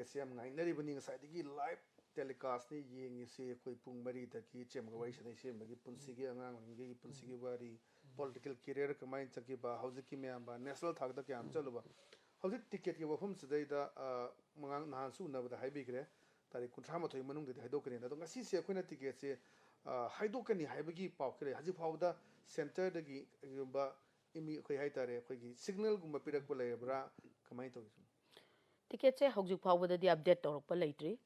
Siam ngai nari bani side ki live telecast ni yeng se koi pung mari ta ki chem ga wai sane se magi punsi gi angang ngi punsi gi wari political career kamai chaki ba hauji ki me ba national thak da kyam chalu ba hauji ticket gi wafum sidai da mangang nahan su na ba haibi gre tari kunthra ma thoi manung de haidok kani da ngasi se khoina ticket se haidok kani haibagi paw kre haji paw da center da gi ba imi khoi hai tare khoi gi signal gumba pirak ba le bra kamai to ticket se haujuk phawbada di update torok pa leitri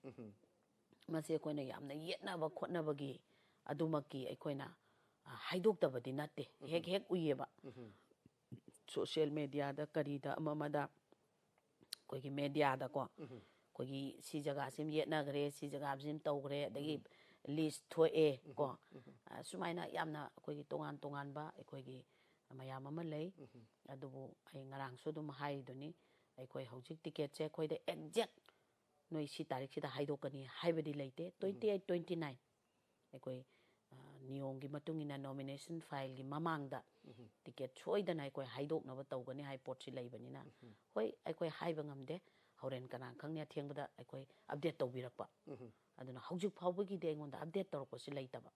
mase koina yamna yetna ba khotna bagi adumaki aikoina haidok tabadi natte hek hek uyeba social media da karida amamada koigi media da ko koigi si jaga sim yetna gre si jaga sim tawgre dagi list thoe ko sumaina yamna koigi tongan tongan ba koigi mayam ama lei adubu ai ngarang so dum hai doni ai hojik ticket che khoi de exact noi si tarik sida haidokani haibadi leite 28 29 ai niyong gi matungina nomination file gi mamangda ticket choidana ai haidok na ba tawgani hai pot si leibanina hoi ai haiba ngamde horen kanang khangnya thengbada ai update tawbirakpa aduna hojik phawbagi de ngonda update tawrokpa si leitaba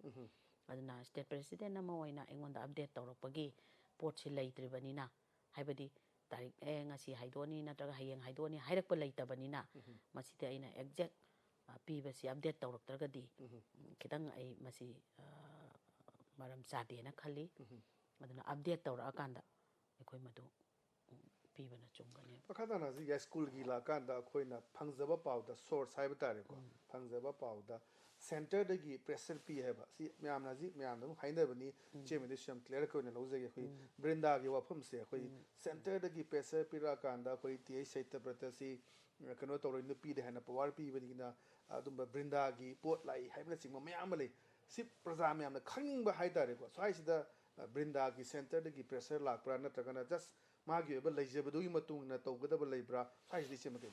aduna state president na moina engonda update tawrokpagi pot si leitribanina haibadi tarik ngasi haidoni natraga hayeng haidoni hairakpa leitabani masite aina exact pibasi update tawraktragadi kitang ai masi maram chade na khali aduna update tawrakanda ekoi madu pibana chungani pakadana ji ya school gi la kanda khoina phangjaba pawda source haiba tare ko phangjaba pawda center dagi pressure pi heba si myamna ji myamna haina bani chemede sham clear ko na lojege khoi brinda gi wafum se khoi center dagi pressure pira kanda khoi ti saita pratasi kano tawro nu pi de hana power pi bani na adumba brinda gi pot lai haibna singma myam le si praja myamna khangba haidare ko sai sida brinda gi center dagi pressure lak pra na tagana just magi ba leijebadu matung na tawgada leibra sai di chema ke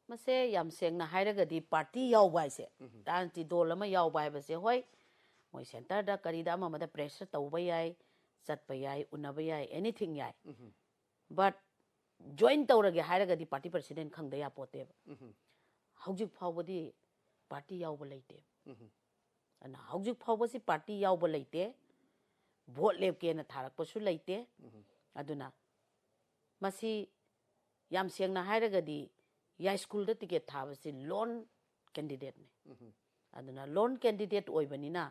mase yam sengna hairagadi party yawbai se tanti dolama yawbai ba se hoi moi center da karida ama mada pressure tawba yai chatpa yai unaba yai anything yai but join tawrage hairagadi party president khangda ya pote hojik phawbadi party yawba leite ana hojik phawbasi party yawba leite vote lepke na tharakpa su leite aduna masi yam sengna hairagadi ya school da ticket thabasi loan candidate ne aduna loan candidate oibanina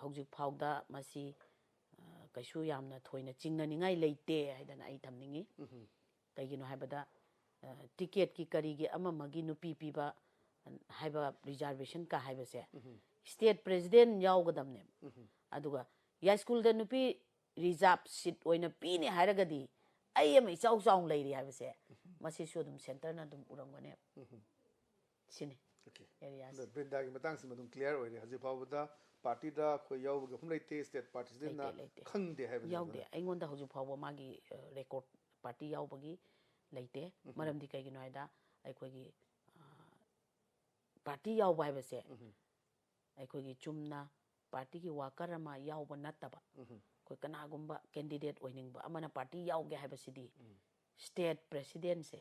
hojik phawda masi kaisu yamna thoina chingnani ngai leite haidana ai thamningi kaigino haibada ticket ki kari gi amamagi nupi piba haiba reservation ka haibase state president yawgadamne aduga ya school da nupi reserve seat oina pi ni hairagadi ai am ichau chau leiri haibase masi so dum center na dum urangone sini area the brinda gi matang sim dum clear oi haji phawda party da khoi yaw ga hum leite state parties din na khangde haibase yawde aingonda hoju phawba magi record party yaw bagi leite maram di kai gi noida ai khoi gi party yaw bai base ai khoi gi chumna party gi worker ama yaw ba nataba koi kana gumba candidate oiningba amana party yaw ge haibasidi state president se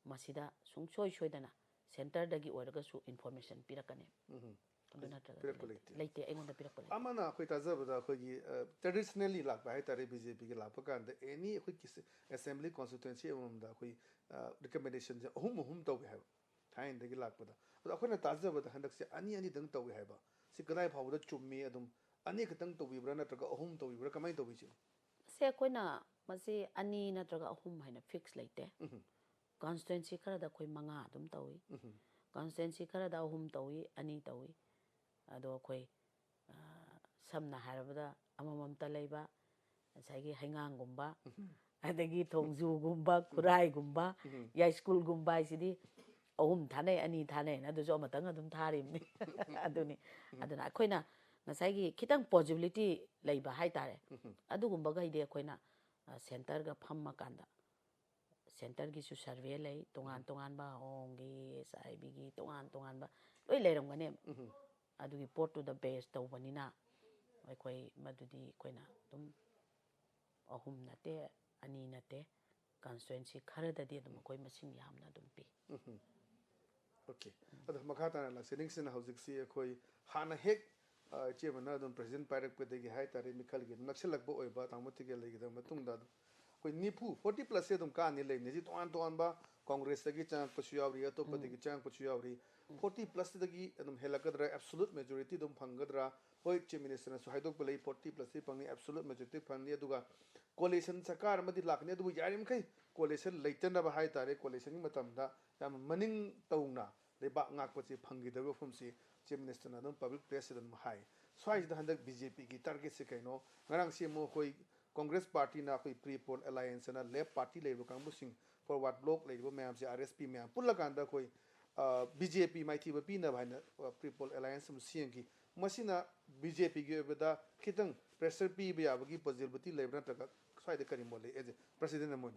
masida sungsoi soidana center dagi oiraga su information pirakane aduna leite aingonda pirakpa amana khoi tajabada khoi gi traditionally lakba hai tare BJP gi lakpa kan da any khoi ki assembly constituency amamda khoi recommendation je hum tawge hai thain dagi lakpa da khoi na tajabada handak se ani dang tawge hai ba si kadai phawda chummi adum ani khatang tawibra natraga hum tawibra kamai tawbi chi se koina masi ani natraga ahum haina fix leite constituency khara da khoi manga adum tawi constituency khara da ahum tawi ani tawi ado khoi samna harabada amamamta leiba saigi haingang gumba adagi thongju gumba kurai gumba ya school gumba isidi ahum thane ani thane na do jo matang adum tharimni aduna khoina nasaigi kitang possibility leiba hai tare adugumba gaide khoina center ga phamma kanda center gi su survey lei tongan ba hongi saibi gi tongan ba loi leirangane adugi port to the base tawbanina ai madudi koina dum ahum nate ani nate constituency ꯈꯔꯗꯗꯤ ꯑꯗꯨꯝ ꯑꯩꯈꯣꯏ ꯃꯁꯤꯡ ꯌꯥꯝꯅ ꯑꯗꯨꯝ ꯄꯤ Okay. But Makata and Settings in Housing See a koi Hana Hick, Chimana, President Parak with the Haitari Mikalgi, Naxalak Boy, but Amatika Lake, the Matunda. When Nipu, 40 plus Sedum Kani Lane, is it one to Anba, Congress the Gichan, Pushiauri, Topa the Gichan, Pushiauri, 40 plus the Gi, and Helakadra, absolute majority, Dum Pangadra, Hoy Chiminister, so I don't believe 40 plus Pang, absolute majority, Pandiaduga. Coalition Sakar Madilak, Nedu Yarim Kai, coalition Leighton of Haitare, coalition Matamda, Manning Tauna. They back Nakwachi Pangi, the from sea, Chief Minister, public president high. So I is the 100 BJP, target Sekano, Narang Simo Hoi, Congress Party na pre poll alliance and a left party label canvassing for what block label ma'am, RSP ma'am, Pulakanda Koi, BJP might have been a pre poll alliance from Sienki, Masina BJP gave with the kitten, pressure P. Biabagi, possibility labor, so the Karimole as President Amon.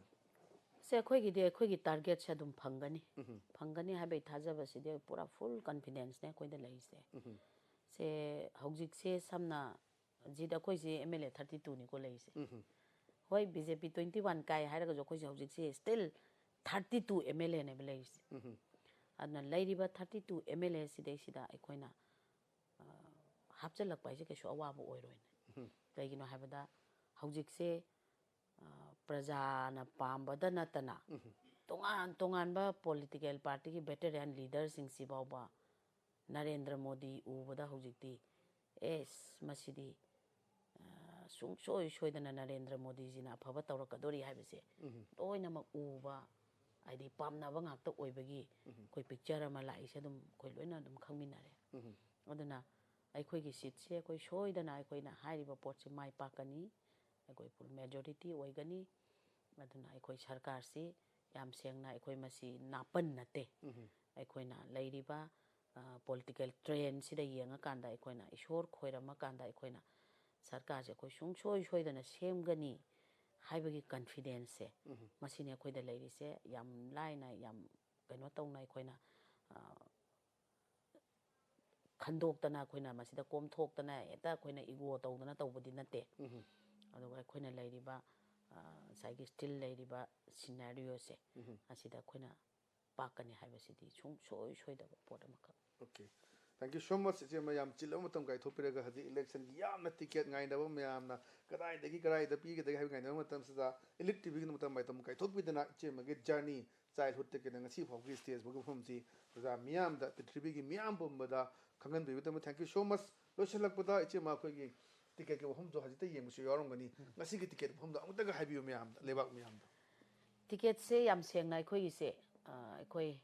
Se ꯑꯩꯈꯣꯏꯒꯤꯗꯤ ꯑꯩꯈꯣꯏꯒꯤ ꯇꯥꯔꯒꯦꯠꯁꯦ ꯑꯗꯨꯝ ꯐꯪꯒꯅꯤ ꯍꯥꯏꯕꯒꯤ ꯊꯥꯖꯕꯁꯤꯗꯤ ꯄꯨꯔꯥ ꯐꯨꯜ ꯀꯟꯐꯤꯗꯦꯟꯁꯅꯦ ꯑꯩꯈꯣꯏꯗ ꯂꯩꯔꯤꯁꯦ ꯁꯦ ꯍꯧꯖꯤꯛꯁꯦ ꯁꯝꯅ ꯖꯤꯗ ꯑꯩꯈꯣꯏꯁꯦ MLA 32ꯅꯤꯀꯣ ꯂꯩꯔꯤꯁꯦ ꯍꯣꯏ BJP 21 ꯀꯥꯏ ꯍꯥꯏꯔꯒꯁꯨ ꯑꯩꯈꯣꯏꯁꯦ ꯍꯧꯖꯤꯛꯁꯦ ꯁ꯭ꯇꯤꯜ 32 MLA ꯅꯦꯕ ꯂꯩꯔꯤꯁꯦ ꯑꯗꯨꯅ ꯂꯩꯔꯤꯕ 32 MLA ꯁꯤꯗꯩꯁꯤꯗ ꯑꯩꯈꯣꯏꯅ ꯍꯥꯞꯆꯤꯜꯂꯛꯄ ꯍꯥꯏꯁꯦ ꯀꯩꯁꯨ ꯑꯋꯥꯕ ꯑꯣꯏꯔꯣꯏꯅꯦ ꯀꯩꯒꯤꯅꯣ ꯍꯥꯏꯕꯗ ꯍꯧꯖꯤꯛꯁꯦ प्रजाना पाम्बदा नतना तोंगान पॉलिटिकल पार्टी की वेटरन लीडर सिंह सिबाउबा नरेंद्र मोदी उबदा हुजिक्ति एस मसिदी सुंगसोय सोयदना नरेंद्र मोदी जिना अफबा तौरकदोरी हाइबसे लोइनमक उबा आइदि पामनाबा ngakta ओइबगी कोइ पिक्चर अमा लाइसे दुम कोइ लोइना दुम खंगमिनारे अदुना अइखोइगी सीटसे कोइ सोयदना अइखोइना हाइरिबा पोटसे माइ पाकनी अखोई फुल मेजॉरिटी ओइगनी अदुना अखोई सरकार से याम सेंगना अखोई मसी नापन नते अखोइना लैरिबा पॉलिटिकल ट्रेंड सिदा येंगा कांदा अखोइना ईश्वर खोइरमा कांदा अखोइना सरकार से अखोई सुंगसोय सोयदना सेमगनी हाइबगी कॉन्फिडेंस से मसीने अखोइदा लैरिसे याम लाइना याम कनो तौना अखोइना खंदोक्तना अखोइना मसीदा कोमथोक्तना एता अखोइना इगो तौदना तौबदी नते अदुगा अखोइना लैरिबा साइगी स्टिल लैरिबा सिनेरियो से असिदा अखोइना पाकनी हाइबसिदी सुंगसोय सोयदबा pot अमखा Okay. Thank you so much. I am Chilomatum Guy to Piraga the election Yam ticket nine of Mayamna, Karai, the Gigarai, the Pig, the Having ELITETV Mutam Kai took with the night Jim, a good journey, childhood ticket and a chief of these days, from the Miam that the Tribigi Miam Bumbada, Kangan with them. Thank you so much. Loshalakpada, Chimakogi, ticket home to Hazita Yamushi Yorongani, Nasiki ticket home the Mutaga Habu Miam, Levak Miam. Ticket say I'm saying like you say, Koi.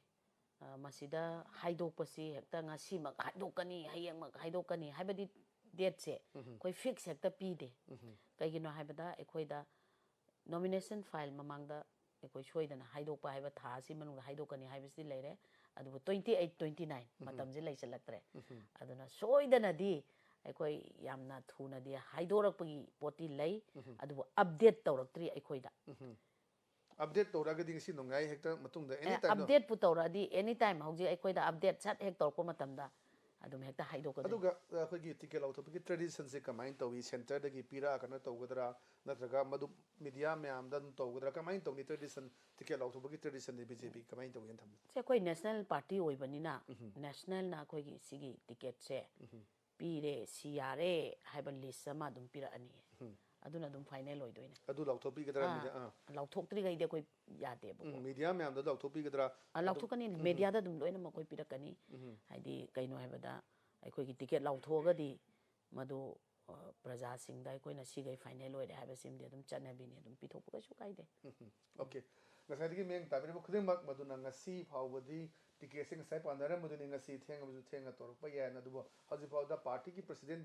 Masida haidokpasi hekta ngasi mak haidokani hayeng mak haidokani haibadi date se koi fix hekta pide kaigino haibada ekhoida nomination file mamangda ekoi soidana haidokpa haiba tha si manung haidokani haibasi leire adu 28 29 matamje leisalaktre aduna soidana di ekoi yamna thuna di haidorakpagi poti lei adu update tawraktri ekhoida Update to Ragading Sinongai Hector Matunda anytime. Update Putoradi anytime Hoji Equida update sat Hector Comatamda. Adum Hector Haidoka. Aduga ticket out of traditions combined to center the Gipira Kanata Udra, Natraga Madu Media Mam done to Udra combined to the tradition ticket out of tradition the BJP combined to Yentam. Say National Party Oibanina, National Nakogi Sigi ticket say Pire, CRA, Habenly Samadum Pirani. aduna dum final oi doine adu lauthopi gadra lauthoktri gai de koi yade bo media me am da lauthopi gadra lauthokani media da dum loina ma koi pirakani haidi kaino haibada aikoi gi ticket lauthoga di madu praja sing dai koi na sigai final oi de haiba sim de dum chanabi ni dum pithok ka su kai de okay ngasai gi meng tabiri bo khuding mak madu na ngasi phawbadi ticket sing sai pandara madu ni ngasi thenga bu thenga torpa ya na du haji phawda party ki president